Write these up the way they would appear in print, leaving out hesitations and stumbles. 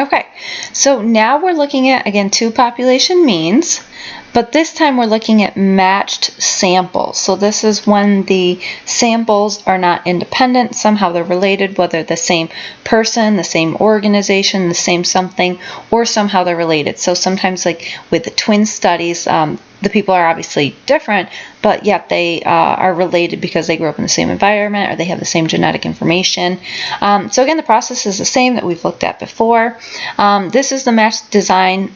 Okay, so now we're looking at, again, two population means, but this time we're looking at matched samples. So this is when the samples are not independent, somehow they're related, whether the same person, the same organization, the same something, or somehow they're related. So sometimes, like with the twin studies, the people are obviously different, but yet they are related because they grew up in the same environment or they have the same genetic information. So again, the process is the same that we've looked at before. This is the matched design,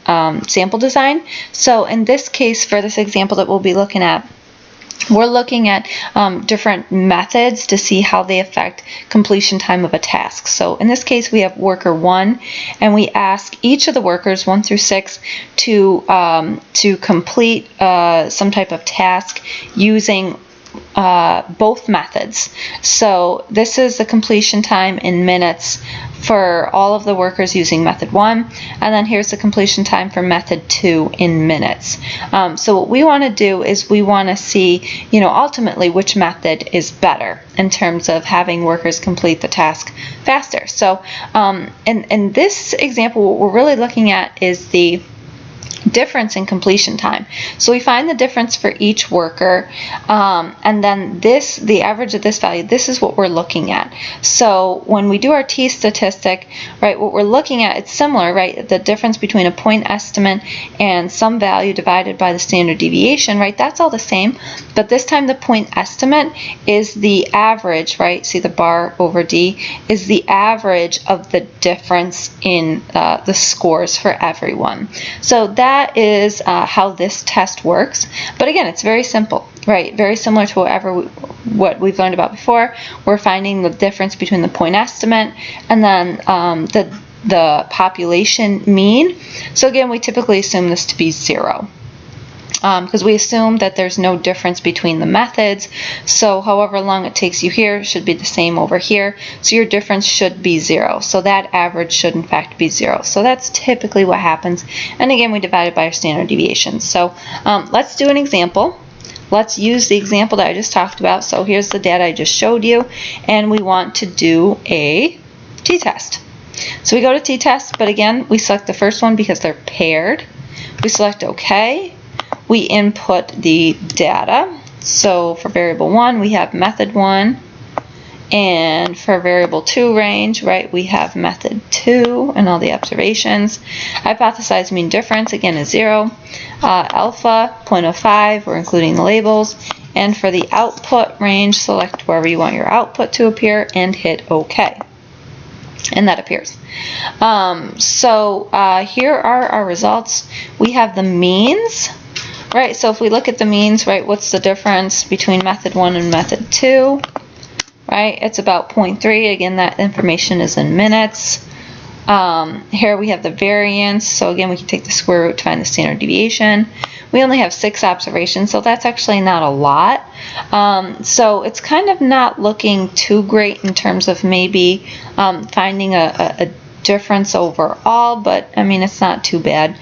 sample design. So in this case, for this example that we'll be looking at, we're looking at different methods to see how they affect completion time of a task. So in this case, we have worker 1, and we ask each of the workers 1 through 6 to complete some type of task using both methods. So this is the completion time in minutes for all of the workers using method 1, and then here's the completion time for method 2 in minutes. So what we want to do is we want to see, ultimately which method is better in terms of having workers complete the task faster. So in this example, what we're really looking at is the difference in completion time. So we find the difference for each worker, and then the average of this value, this is what we're looking at. So when we do our t-statistic, right, what we're looking at, it's similar, right, the difference between a point estimate and some value divided by the standard deviation, right, that's all the same, but this time the point estimate is the average, right, see the bar over D, is the average of the difference in the scores for everyone. So that is how this test works. But again, it's very simple, right? Very similar to what we've learned about before. We're finding the difference between the point estimate and then the population mean. So again, we typically assume this to be 0. Because we assume that there's no difference between the methods, so however long it takes you here should be the same over here, so your difference should be 0. So that average should in fact be 0. So that's typically what happens, and again we divide it by our standard deviations. So let's do an example. Let's use the example that I just talked about. So here's the data I just showed you, and we want to do a t-test. So we go to t-test, but again we select the first one because they're paired. We select OK. We input the data. So for variable 1, we have method 1, and for variable 2 range, right, we have method 2 and all the observations. Hypothesized mean difference, again, is 0. Alpha, 0.05, we're including the labels. And for the output range, select wherever you want your output to appear and hit OK. And that appears. Here are our results. We have the means. Right, so if we look at the means, right, what's the difference between method 1 and method 2? Right, it's about 0.3. Again, that information is in minutes. Here we have the variance. So again, we can take the square root to find the standard deviation. We only have 6 observations, so that's actually not a lot. So it's kind of not looking too great in terms of maybe finding a difference overall, but I mean it's not too bad.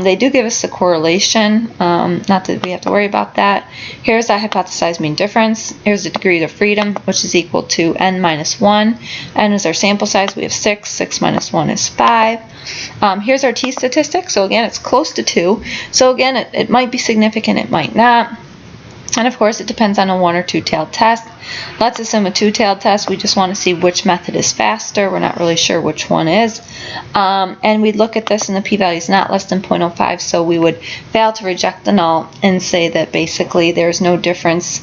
They do give us the correlation, not that we have to worry about that. Here's that hypothesized mean difference. Here's the degree of freedom, which is equal to n minus 1. N is our sample size. We have 6. 6 minus 1 is 5. Here's our t-statistic. So again, it's close to 2. So again, it might be significant, it might not. And of course, it depends on a 1 or 2-tailed test. Let's assume a 2-tailed test. We just want to see which method is faster. We're not really sure which one is. And we'd look at this, and the p-value is not less than 0.05, so we would fail to reject the null and say that basically there's no difference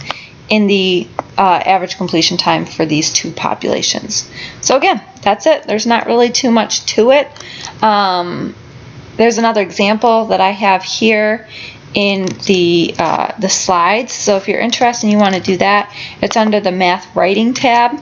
in the average completion time for these two populations. So again, that's it. There's not really too much to it. There's another example that I have here in the slides. So if you're interested and you want to do that, it's under the Math Writing tab.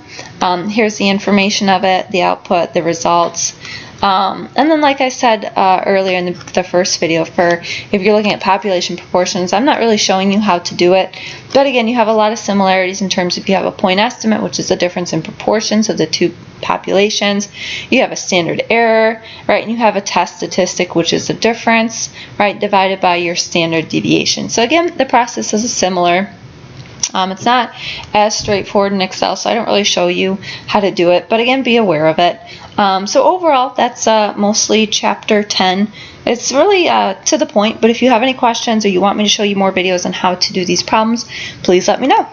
Here's the information of it, the output, the results. And then, like I said earlier in the first video, if you're looking at population proportions, I'm not really showing you how to do it. But again, you have a lot of similarities in terms of you have a point estimate, which is the difference in proportions of the two populations. You have a standard error, right? And you have a test statistic, which is the difference, right, divided by your standard deviation. So again, the process is similar. It's not as straightforward in Excel, so I don't really show you how to do it. But again, be aware of it. So overall, that's mostly chapter 10. It's really to the point, but if you have any questions or you want me to show you more videos on how to do these problems, please let me know.